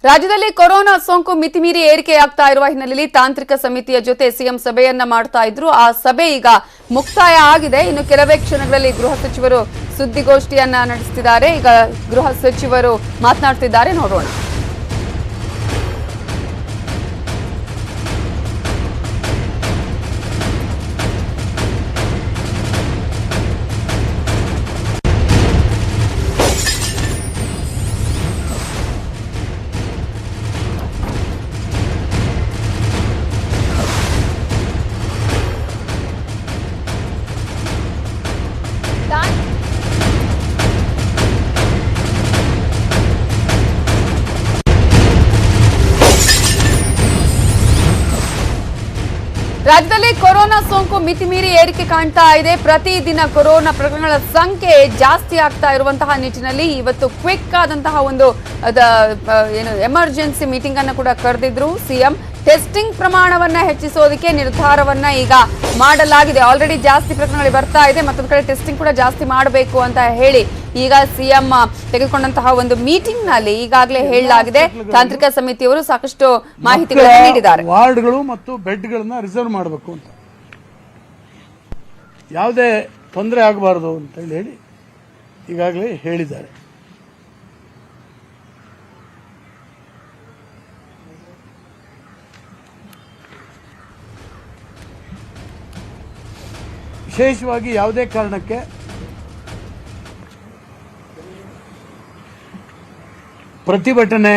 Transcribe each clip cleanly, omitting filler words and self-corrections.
ರಾಜ್ಯದಲ್ಲಿ ಕೊರೋನಾ ಸೋಂಕು ಮಿತಿಮೀರಿ ಏರಿಕೆಯಾಗ್ತಾ ಇರುವ ಹಿನ್ನೆಲೆಯಲ್ಲಿ ತಾಂತ್ರಿಕ ಸಮಿತಿಯ ಜೊತೆ ಸಿಎಂ ಸಭೆಯನ್ನ ಮಾಡ್ತಾ ಇದ್ರು. ಆ ಸಭೆ ಈಗ ಮುಕ್ತಾಯ ಆಗಿದೆ. ಇನ್ನು ಕೆಲವೇ ಕ್ಷಣಗಳಲ್ಲಿ ಗೃಹ ಸಚಿವರು ಸುದ್ದಿಗೋಷ್ಠಿಯನ್ನ ನಡೆಸುತ್ತಿದ್ದಾರೆ. ಈಗ ಗೃಹ ಸಚಿವರು ಮಾತನಾಡ್ತಿದ್ದಾರೆ, ನೋಡೋಣ. ರಾಜ್ಯದಲ್ಲಿ ಕೊರೋನಾ ಸೋಂಕು ಮಿತಿಮೀರಿ ಏರಿಕೆ ಕಾಣ್ತಾ ಇದೆ. ಪ್ರತಿದಿನ ಕೊರೋನಾ ಪ್ರಕರಣಗಳ ಸಂಖ್ಯೆ ಜಾಸ್ತಿ ಆಗ್ತಾ ಇರುವಂತಹ ನಿಟ್ಟಿನಲ್ಲಿ ಇವತ್ತು ಕ್ವಿಕ್ ಆದಂತಹ ಒಂದು ಎಮರ್ಜೆನ್ಸಿ ಮೀಟಿಂಗ್ ಅನ್ನು ಕೂಡ ಕರೆದಿದ್ರು ಸಿಎಂ. ಟೆಸ್ಟಿಂಗ್ ಪ್ರಮಾಣವನ್ನ ಹೆಚ್ಚಿಸೋದಕ್ಕೆ ನಿರ್ಧಾರವನ್ನ ಈಗ ಮಾಡಲಾಗಿದೆ. ಆಲ್ರೆಡಿ ಜಾಸ್ತಿ ಪ್ರಕರಣಗಳು ಬರ್ತಾ ಇದೆ, ಮತ್ತೊಂದು ಕಡೆ ಟೆಸ್ಟಿಂಗ್ ಕೂಡ ಜಾಸ್ತಿ ಮಾಡಬೇಕು ಅಂತ ಹೇಳಿ ಈಗ ಸಿಎಂ ತೆಗೆದುಕೊಂಡಂತಹ ಒಂದು ಮೀಟಿಂಗ್ ನಲ್ಲಿ ಈಗಾಗಲೇ ಹೇಳಲಾಗಿದೆ. ತಾಂತ್ರಿಕ ಸಮಿತಿಯವರು ಸಾಕಷ್ಟು ಮಾಹಿತಿಗಳನ್ನು ನೀಡಿದ್ದಾರೆ. ವಾರ್ಡ್ಗಳು ಮತ್ತು ಬೆಡ್ಗಳನ್ನ ರಿಸರ್ವ್ ಮಾಡಬೇಕು ಅಂತ, ಯಾವುದೇ ತೊಂದರೆ ಆಗಬಾರದು ಅಂತ ಹೇಳಿ ಈಗಾಗಲೇ ಹೇಳಿದ್ದಾರೆ. ವಿಶೇಷವಾಗಿ ಯಾವುದೇ ಕಾರಣಕ್ಕೆ ಪ್ರತಿಭಟನೆ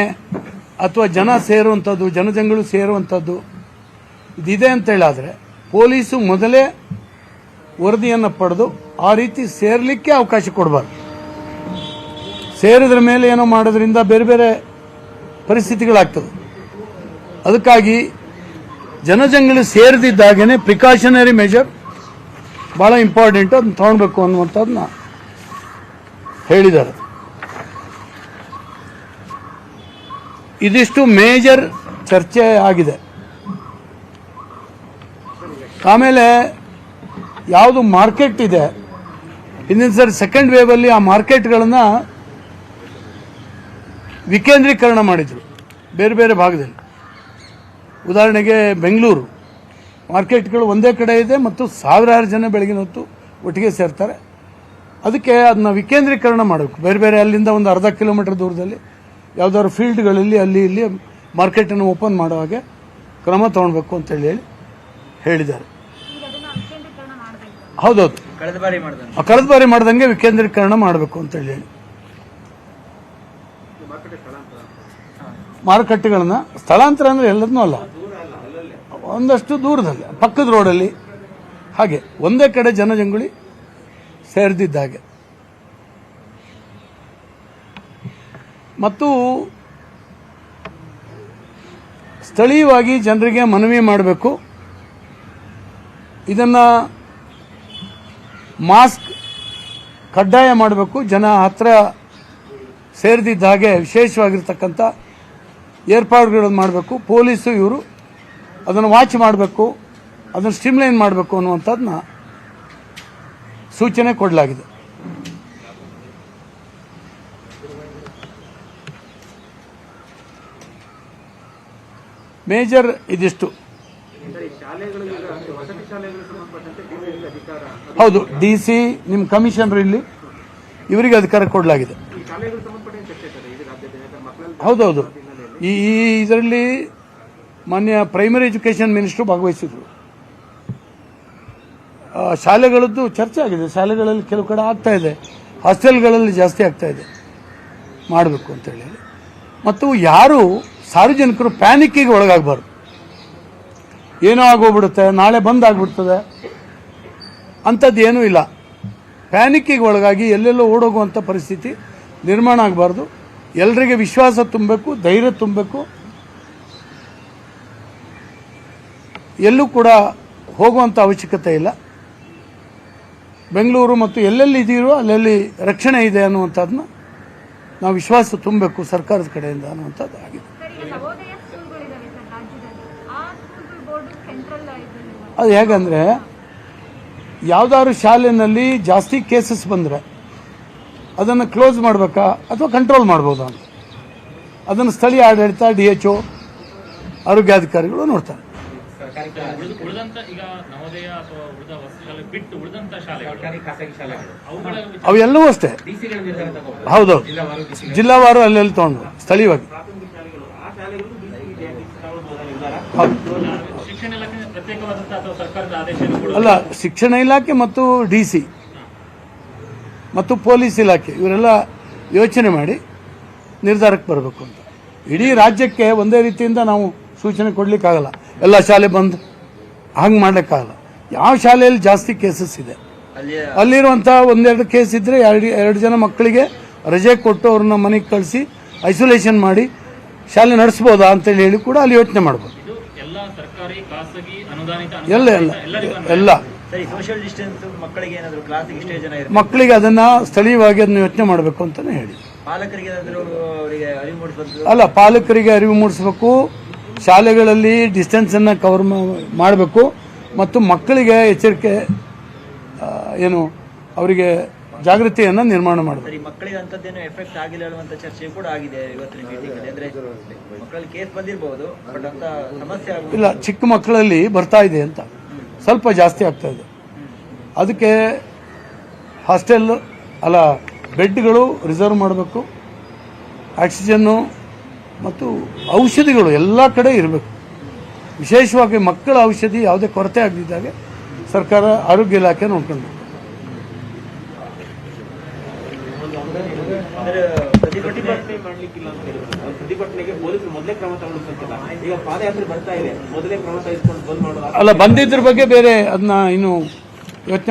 ಅಥವಾ ಜನ ಸೇರುವಂಥದ್ದು, ಜನಜಂಗುಳು ಸೇರುವಂಥದ್ದು ಇದಿದೆ ಅಂತ ಹೇಳಾದರೆ ಪೊಲೀಸು ಮೊದಲೇ ವರದಿಯನ್ನು ಪಡೆದು ಆ ರೀತಿ ಸೇರಲಿಕ್ಕೆ ಅವಕಾಶ ಕೊಡಬಾರ್ದು. ಸೇರಿದ್ರ ಮೇಲೆ ಏನೋ ಮಾಡೋದ್ರಿಂದ ಬೇರೆ ಬೇರೆ ಪರಿಸ್ಥಿತಿಗಳಾಗ್ತದೆ. ಅದಕ್ಕಾಗಿ ಜನಜಂಗುಳು ಸೇರದಿದ್ದಾಗೇನೆ ಪ್ರಿಕಾಷನರಿ ಮೆಜರ್ ಬಹಳ ಇಂಪಾರ್ಟೆಂಟ್, ಅದನ್ನ ತಗೊಳ್ಬೇಕು ಅನ್ನುವಂಥದ್ದನ್ನ ಹೇಳಿದ್ದಾರೆ. ಇದಿಷ್ಟು ಮೇಜರ್ ಚರ್ಚೆ ಆಗಿದೆ. ಆಮೇಲೆ ಯಾವುದು ಮಾರ್ಕೆಟ್ ಇದೆ, ಹಿಂದಿನ ಸರಿ ಸೆಕೆಂಡ್ ವೇವ್ ಅಲ್ಲಿ ಆ ಮಾರ್ಕೆಟ್ಗಳನ್ನು ವಿಕೇಂದ್ರೀಕರಣ ಮಾಡಿದ್ರು ಬೇರೆ ಬೇರೆ ಭಾಗದಲ್ಲಿ. ಉದಾಹರಣೆಗೆ ಬೆಂಗಳೂರು ಮಾರ್ಕೆಟ್ಗಳು ಒಂದೇ ಕಡೆ ಇದೆ ಮತ್ತು ಸಾವಿರಾರು ಜನ ಬೆಳಗಿನ ಹೊತ್ತು ಒಟ್ಟಿಗೆ ಸೇರ್ತಾರೆ. ಅದಕ್ಕೆ ಅದನ್ನ ವಿಕೇಂದ್ರೀಕರಣ ಮಾಡಬೇಕು. ಬೇರೆ ಬೇರೆ ಅಲ್ಲಿಂದ ಒಂದು ಅರ್ಧ ಕಿಲೋಮೀಟರ್ ದೂರದಲ್ಲಿ ಯಾವುದಾದ್ರು ಫೀಲ್ಡ್ಗಳಲ್ಲಿ ಅಲ್ಲಿ ಇಲ್ಲಿ ಮಾರ್ಕೆಟನ್ನು ಓಪನ್ ಮಾಡೋ ಹಾಗೆ ಕ್ರಮ ತಗೊಳ್ಬೇಕು ಅಂತ ಹೇಳಿದ್ದಾರೆ. ಹೌದೌದು, ಕಳೆದ ಬಾರಿ ಮಾಡ್ದಂಗೆ ವಿಕೇಂದ್ರೀಕರಣ ಮಾಡಬೇಕು ಅಂತ ಹೇಳಿ ಮಾರುಕಟ್ಟೆಗಳನ್ನ ಸ್ಥಳಾಂತರ ಅಂದ್ರೆ ಎಲ್ಲದನ್ನೂ ಅಲ್ಲ, ಒಂದಷ್ಟು ದೂರದಲ್ಲಿ ಪಕ್ಕದ ರೋಡಲ್ಲಿ ಹಾಗೆ ಒಂದೇ ಕಡೆ ಜನಜಂಗುಳಿ ಸೇರಿದಿದ್ದಾಗೆ. ಮತ್ತು ಸ್ಥಳೀಯವಾಗಿ ಜನರಿಗೆ ಮನವಿ ಮಾಡಬೇಕು. ಇದನ್ನ ಮಾಸ್ಕ್ ಕಡ್ಡಾಯ ಮಾಡಬೇಕು. ಜನ ಹತ್ರ ಸೇರಿದಿದ್ದ ಹಾಗೆ ವಿಶೇಷವಾಗಿರ್ತಕ್ಕಂಥ ಏರ್ಪಾಡುಗಳನ್ನು ಮಾಡಬೇಕು. ಪೊಲೀಸು ಇವರು ಅದನ್ನು ವಾಚ್ ಮಾಡಬೇಕು, ಅದನ್ನು ಸ್ಟ್ರೀಮ್ಲೈನ್ ಮಾಡಬೇಕು ಅನ್ನುವಂಥದ್ದನ್ನ ಸೂಚನೆ ಕೊಡಲಾಗಿದೆ. ಮೇಜರ್ ಇದಿಷ್ಟು. ಹೌದು, ಡಿಸಿ ನಿಮ್ಮ ಕಮಿಷನರ್ ಇಲ್ಲಿ ಇವರಿಗೆ ಅಧಿಕಾರ ಕೊಡಲಾಗಿದೆ. ಹೌದೌದು, ಈ ಇದರಲ್ಲಿ ಮಾನ್ಯ ಪ್ರೈಮರಿ ಎಜುಕೇಷನ್ ಮಿನಿಸ್ಟರ್ ಭಾಗವಹಿಸಿದ್ರು. ಶಾಲೆಗಳದ್ದು ಚರ್ಚೆ ಆಗಿದೆ. ಶಾಲೆಗಳಲ್ಲಿ ಕೆಲವು ಕಡೆ ಆಗ್ತಾ ಇದೆ, ಹಾಸ್ಟೆಲ್ಗಳಲ್ಲಿ ಜಾಸ್ತಿ ಆಗ್ತಾ ಇದೆ, ಮಾಡಬೇಕು ಅಂತೇಳಿ. ಮತ್ತು ಯಾರು ಸಾರ್ವಜನಿಕರು ಪ್ಯಾನಿಕ್ಕಿಗೆ ಒಳಗಾಗಬಾರ್ದು. ಏನೋ ಆಗೋಗ್ಬಿಡುತ್ತೆ, ನಾಳೆ ಬಂದ್ ಆಗ್ಬಿಡ್ತದೆ ಅಂಥದ್ದು ಏನೂ ಇಲ್ಲ. ಪ್ಯಾನಿಕ್ಕಿಗೆ ಒಳಗಾಗಿ ಎಲ್ಲೆಲ್ಲೋ ಓಡೋಗುವಂಥ ಪರಿಸ್ಥಿತಿ ನಿರ್ಮಾಣ ಆಗಬಾರ್ದು. ಎಲ್ಲರಿಗೆ ವಿಶ್ವಾಸ ತುಂಬಬೇಕು, ಧೈರ್ಯ ತುಂಬಬೇಕು. ಎಲ್ಲೂ ಕೂಡ ಹೋಗುವಂಥ ಅವಶ್ಯಕತೆ ಇಲ್ಲ. ಬೆಂಗಳೂರು ಮತ್ತು ಎಲ್ಲೆಲ್ಲಿ ಇದೆಯೋ ಅಲ್ಲೆಲ್ಲಿ ರಕ್ಷಣೆ ಇದೆ ಅನ್ನುವಂಥದ್ದನ್ನ ನಾವು ವಿಶ್ವಾಸ ತುಂಬಬೇಕು ಸರ್ಕಾರದ ಕಡೆಯಿಂದ ಅನ್ನುವಂಥದ್ದು ಆಗಿದೆ. ಅದು ಹೇಗಂದ್ರೆ, ಯಾವುದಾದ್ರು ಶಾಲೆಯಲ್ಲಿ ಜಾಸ್ತಿ ಕೇಸಸ್ ಬಂದರೆ ಅದನ್ನು ಕ್ಲೋಸ್ ಮಾಡಬೇಕಾ ಅಥವಾ ಕಂಟ್ರೋಲ್ ಮಾಡ್ಬೋದಾ ಅಂತ ಅದನ್ನು ಸ್ಥಳೀಯ ಆಡಳಿತ DHO ಆರೋಗ್ಯಾಧಿಕಾರಿಗಳು ನೋಡ್ತಾರೆ. ಉಳಿದಂತ ಈಗ ನವೋದಯ ಅಥವಾ ಉಳಿದ ವಸತಿ ಶಾಲೆ ಬಿಟ್ಟು ಉಳಿದಂತ ಶಾಲೆಗಳು ಖಾಸಗಿ ಶಾಲೆಗಳು ಅವುಗಳ ಅವೆಲ್ಲವೂ ಅಷ್ಟೇ. ಹೌದೌದು, ಜಿಲ್ಲಾವಾರು ಅಲ್ಲೆಲ್ಲಿ ತಗೊಂಡು ಸ್ಥಳೀಯವಾಗಿ. ಹೌದು. ಶಿಕ್ಷಣ ಇಲಾಖೆ ಪ್ರತ್ಯೇಕವಾದಂತಹ ಅಥವಾ ಸರ್ಕಾರದ ಆದೇಶ ಅಲ್ಲ, ಶಿಕ್ಷಣ ಇಲಾಖೆ ಮತ್ತು DC ಮತ್ತು ಪೊಲೀಸ್ ಇಲಾಖೆ ಇವರೆಲ್ಲ ಯೋಚನೆ ಮಾಡಿ ನಿರ್ಧಾರಕ್ಕೆ ಬರಬೇಕು ಅಂತ. ಇಡೀ ರಾಜ್ಯಕ್ಕೆ ಒಂದೇ ರೀತಿಯಿಂದ ನಾವು ಸೂಚನೆ ಕೊಡ್ಲಿಕ್ಕಾಗಲ್ಲ. ಎಲ್ಲ ಶಾಲೆ ಬಂದ್ ಹಂಗೆ ಮಾಡ್ಲಿಕ್ಕಾಗಲ್ಲ. ಯಾವ ಶಾಲೆಯಲ್ಲಿ ಜಾಸ್ತಿ ಕೇಸಸ್ ಇದೆ ಅಲ್ಲಿರುವಂಥ ಒಂದೆರಡು ಕೇಸ್ ಇದ್ರೆ ಎರಡು ಜನ ಮಕ್ಕಳಿಗೆ ರಜೆ ಕೊಟ್ಟು ಅವ್ರನ್ನ ಮನೆಗೆ ಕಳಿಸಿ ಐಸೋಲೇಷನ್ ಮಾಡಿ ಶಾಲೆ ನಡೆಸ್ಬೋದಾ ಅಂತೇಳಿ ಹೇಳಿ ಕೂಡ ಅಲ್ಲಿ ಯೋಚನೆ ಮಾಡ್ಬೋದು. ಎಲ್ಲ ಸರ್ಕಾರಿ ಖಾಸಗಿ ಅನುದಾನಿತ ಎಲ್ಲ ಎಲ್ಲ ಎಲ್ಲ ಸೋಷಿಯಲ್ ಡಿಸ್ಟೆನ್ಸ್ ಮಕ್ಕಳಿಗೆ ಏನಾದರೂ ಕ್ಲಾಸಿಗೆ ಇಷ್ಟೇ ಜನ ಇರ್ತಾರೆ, ಮಕ್ಕಳಿಗೆ ಅದನ್ನ ಸ್ಥಳೀಯವಾಗಿ ಅದನ್ನ ಯೋಚನೆ ಮಾಡಬೇಕು ಅಂತಾನೆ ಹೇಳಿ. ಪಾಲಕರಿಗೆ ಏನಾದರೂ ಅವರಿಗೆ ಅರಿವು ಮೂಡಿಸಬೇಕು. ಅಲ್ಲ, ಪಾಲಕರಿಗೆ ಅರಿವು ಮೂಡಿಸಬೇಕು, ಶಾಲೆಗಳಲ್ಲಿ ಡಿಸ್ಟೆನ್ಸ್ ಅನ್ನ ಕವರ್ ಮಾಡಬೇಕು ಮತ್ತು ಮಕ್ಕಳಿಗೆ ಎಚ್ಚರಿಕೆ ಏನು ಅವರಿಗೆ ಜಾಗೃತಿಯನ್ನ ನಿರ್ಮಾಣ ಮಾಡಬೇಕು. ಸರಿ, ಮಕ್ಕಳಿಗೆ ಅಂತದ್ದೇನು ಎಫೆಕ್ಟ್ ಆಗಿಲ್ಲ ಅನ್ನುವಂಥ ಚರ್ಚೆ ಕೂಡ ಆಗಿದೆ ಇವತ್ತಿನ ಮೀಟಿಂಗ್ ಅಲ್ಲಿ. ಅಂದ್ರೆ ಮಕ್ಕಳಲ್ಲಿ ಕೇಸ್ ಬಂದಿರಬಹುದು, ಬಟ್ ಅಂತ ಸಮಸ್ಯೆ ಇಲ್ಲ, ಚಿಕ್ಕ ಮಕ್ಕಳಲ್ಲಿ ಬರ್ತಾ ಇದೆ ಅಂತ ಸ್ವಲ್ಪ ಜಾಸ್ತಿ ಆಗ್ತಾ ಇದೆ. ಅದಕ್ಕೆ ಹಾಸ್ಟೆಲ್ ಅಲ್ಲ ಬೆಡ್ಗಳು ರಿಸರ್ವ್ ಮಾಡಬೇಕು, ಆಕ್ಸಿಜನ್ನು ಮತ್ತು ಔಷಧಿಗಳು ಎಲ್ಲ ಕಡೆ ಇರಬೇಕು. ವಿಶೇಷವಾಗಿ ಮಕ್ಕಳ ಔಷಧಿ ಯಾವುದೇ ಕೊರತೆ ಆಗದಿದ್ದಾಗೆ ಸರ್ಕಾರ ಆರೋಗ್ಯ ಇಲಾಖೆ ನೋಡ್ಕೊಂಡು ಪ್ರತಿಭಟನೆ ಮಾಡ್ಲಿಕ್ಕಿಲ್ಲ ಅಂತ ಹೇಳಿದ್ರು. ಪ್ರತಿಭಟನೆಗೆ ಪೊಲೀಸರು ಮೊದಲೇ ಕ್ರಮ ತಗೊಳ್ಬೇಕಂತಿಲ್ಲ. ಈಗ ಪಾದಯಾತ್ರೆ ಬರ್ತಾ ಇದೆ, ಮೊದಲೇ ಕ್ರಮ ತೆಗೆದುಕೊಂಡು ಬಂದ್ ಮಾಡೋದು ಅಲ್ಲ, ಬಂದಿದ್ರ ಬಗ್ಗೆ ಬೇರೆ ಅದನ್ನ ಇನ್ನು ಯೋಚನೆ